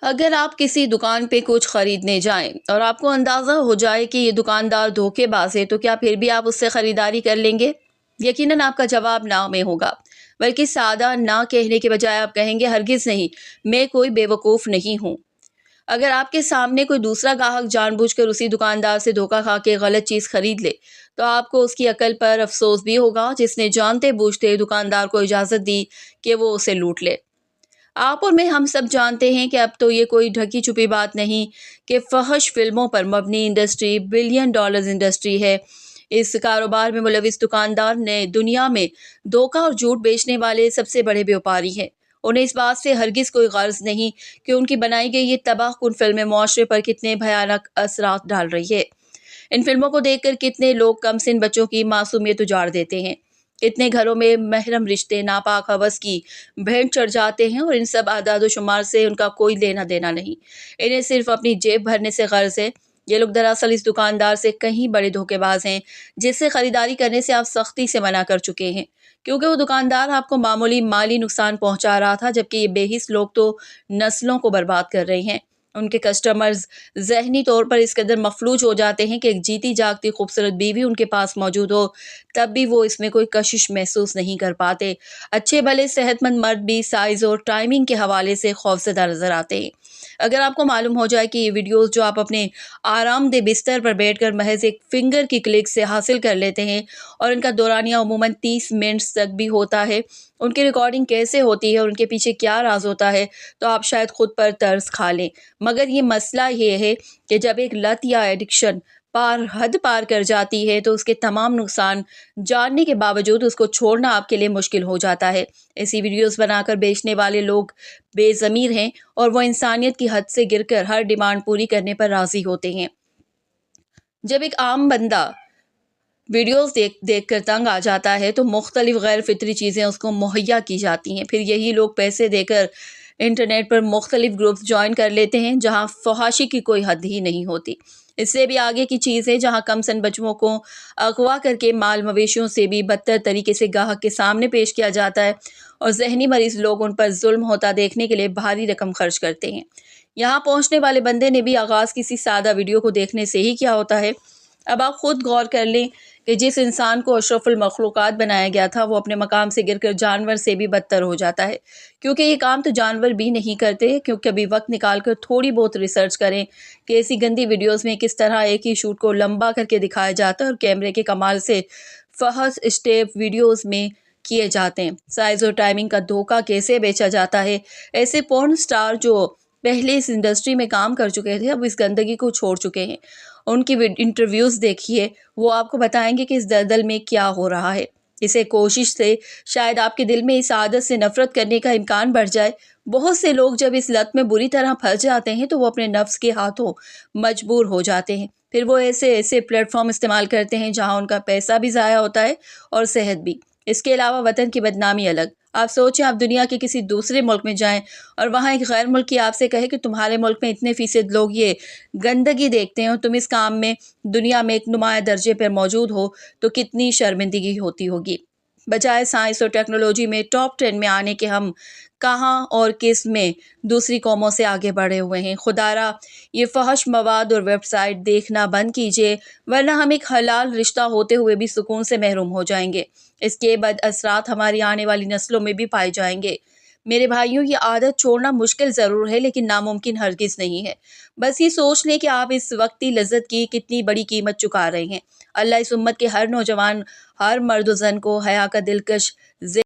اگر آپ کسی دکان پہ کچھ خریدنے جائیں اور آپ کو اندازہ ہو جائے کہ یہ دکاندار دھوکے باز ہے تو کیا پھر بھی آپ اس سے خریداری کر لیں گے؟ یقیناً آپ کا جواب نہ میں ہوگا، بلکہ سادہ نہ کہنے کے بجائے آپ کہیں گے ہرگز نہیں، میں کوئی بے وقوف نہیں ہوں۔ اگر آپ کے سامنے کوئی دوسرا گاہک جان بوجھ کر اسی دکاندار سے دھوکہ کھا کے غلط چیز خرید لے تو آپ کو اس کی عقل پر افسوس بھی ہوگا جس نے جانتے بوجھتے دکاندار کو اجازت دی کہ وہ اسے لوٹ لے۔ آپ اور میں ہم سب جانتے ہیں کہ اب تو یہ کوئی ڈھکی چھپی بات نہیں کہ فحش فلموں پر مبنی انڈسٹری بلین ڈالرز انڈسٹری ہے۔ اس کاروبار میں ملوث دکاندار نے دنیا میں دھوکہ اور جھوٹ بیچنے والے سب سے بڑے بیوپاری ہیں۔ انہیں اس بات سے ہرگز کوئی غرض نہیں کہ ان کی بنائی گئی یہ تباہ کن فلمیں معاشرے پر کتنے بھیانک اثرات ڈال رہی ہے۔ ان فلموں کو دیکھ کر کتنے لوگ کم سن بچوں کی معصومیت اجاڑ دیتے ہیں، کتنے گھروں میں محرم رشتے ناپاک ہوس کی بھینٹ چڑھ جاتے ہیں اور ان سب اعداد و شمار سے ان کا کوئی لینا دینا نہیں، انہیں صرف اپنی جیب بھرنے سے غرض ہے۔ یہ لوگ دراصل اس دکاندار سے کہیں بڑے دھوکے باز ہیں جس سے خریداری کرنے سے آپ سختی سے منع کر چکے ہیں، کیونکہ وہ دکاندار آپ کو معمولی مالی نقصان پہنچا رہا تھا، جبکہ یہ بے حس لوگ تو نسلوں کو برباد کر رہے ہیں۔ ان کے کسٹمرز ذہنی طور پر اس قدر مفلوج ہو جاتے ہیں کہ ایک جیتی جاگتی خوبصورت بیوی ان کے پاس موجود ہو تب بھی وہ اس میں کوئی کشش محسوس نہیں کر پاتے۔ اچھے بھلے صحت مند مرد بھی سائز اور ٹائمنگ کے حوالے سے خوفزدہ نظر آتے ہیں۔ اگر آپ کو معلوم ہو جائے کہ یہ ویڈیوز جو آپ اپنے آرام دہ بستر پر بیٹھ کر محض ایک فنگر کی کلک سے حاصل کر لیتے ہیں اور ان کا دورانیہ عموماً 30 منٹ تک بھی ہوتا ہے، ان کی ریکارڈنگ کیسے ہوتی ہے اور ان کے پیچھے کیا راز ہوتا ہے تو آپ شاید خود پر ترس کھا لیں۔ مگر یہ مسئلہ یہ ہے کہ جب ایک لت یا ایڈکشن حد پار کر جاتی ہے تو اس کے تمام نقصان جاننے کے باوجود اس کو چھوڑنا آپ کے لیے مشکل ہو جاتا ہے۔ ایسی ویڈیوز بنا کر بیچنے والے لوگ بے ضمیر ہیں اور وہ انسانیت کی حد سے گر کر ہر ڈیمانڈ پوری کرنے پر راضی ہوتے ہیں۔ جب ایک عام بندہ ویڈیوز دیکھ کر تنگ آ جاتا ہے تو مختلف غیر فطری چیزیں اس کو مہیا کی جاتی ہیں، پھر یہی لوگ پیسے دے کر انٹرنیٹ پر مختلف گروپس جوائن کر لیتے ہیں جہاں فحاشی کی کوئی حد ہی نہیں ہوتی۔ اس سے بھی آگے کی چیز ہے جہاں کم سن بچوں کو اغوا کر کے مال مویشیوں سے بھی بدتر طریقے سے گاہک کے سامنے پیش کیا جاتا ہے اور ذہنی مریض لوگ ان پر ظلم ہوتا دیکھنے کے لیے بھاری رقم خرچ کرتے ہیں۔ یہاں پہنچنے والے بندے نے بھی آغاز کسی سادہ ویڈیو کو دیکھنے سے ہی کیا ہوتا ہے۔ اب آپ خود غور کر لیں کہ جس انسان کو اشرف المخلوقات بنایا گیا تھا وہ اپنے مقام سے گر کر جانور سے بھی بدتر ہو جاتا ہے، کیونکہ یہ کام تو جانور بھی نہیں کرتے۔ کیونکہ ابھی وقت نکال کر تھوڑی بہت ریسرچ کریں کہ ایسی گندی ویڈیوز میں کس طرح ایک ہی شوٹ کو لمبا کر کے دکھایا جاتا ہے اور کیمرے کے کمال سے فحش اسٹیپ ویڈیوز میں کیے جاتے ہیں، سائز اور ٹائمنگ کا دھوکہ کیسے بیچا جاتا ہے۔ ایسے پورن سٹار جو پہلے اس انڈسٹری میں کام کر چکے تھے اب اس گندگی کو چھوڑ چکے ہیں، ان کی انٹرویوز دیکھیے، وہ آپ کو بتائیں گے کہ اس دلدل میں کیا ہو رہا ہے۔ اسے کوشش سے شاید آپ کے دل میں اس عادت سے نفرت کرنے کا امکان بڑھ جائے۔ بہت سے لوگ جب اس لت میں بری طرح پھنس جاتے ہیں تو وہ اپنے نفس کے ہاتھوں مجبور ہو جاتے ہیں، پھر وہ ایسے پلیٹ فارم استعمال کرتے ہیں جہاں ان کا پیسہ بھی ضائع ہوتا ہے اور صحت بھی۔ اس کے علاوہ وطن کی بدنامی الگ۔ آپ سوچیں آپ دنیا کے کسی دوسرے ملک میں جائیں اور وہاں ایک غیر ملکی آپ سے کہے کہ تمہارے ملک میں اتنے فیصد لوگ یہ گندگی دیکھتے ہیں اور تم اس کام میں دنیا میں ایک نمایاں درجے پر موجود ہو تو کتنی شرمندگی ہوتی ہوگی۔ بجائے سائنس اور ٹیکنالوجی میں ٹاپ 10 میں آنے کے ہم کہاں اور کس میں دوسری قوموں سے آگے بڑھے ہوئے ہیں۔ خدارا یہ فحش مواد اور ویب سائٹ دیکھنا بند کیجیے ورنہ ہم ایک حلال رشتہ ہوتے ہوئے بھی سکون سے محروم ہو جائیں گے۔ اس کے بد اثرات ہماری آنے والی نسلوں میں بھی پائے جائیں گے۔ میرے بھائیوں، یہ عادت چھوڑنا مشکل ضرور ہے لیکن ناممکن ہرگز نہیں ہے۔ بس یہ سوچ لیں کہ آپ اس وقتی لذت کی کتنی بڑی قیمت چکا رہے ہیں۔ اللہ اس امت کے ہر نوجوان، ہر مرد و زن کو حیا کا دلکش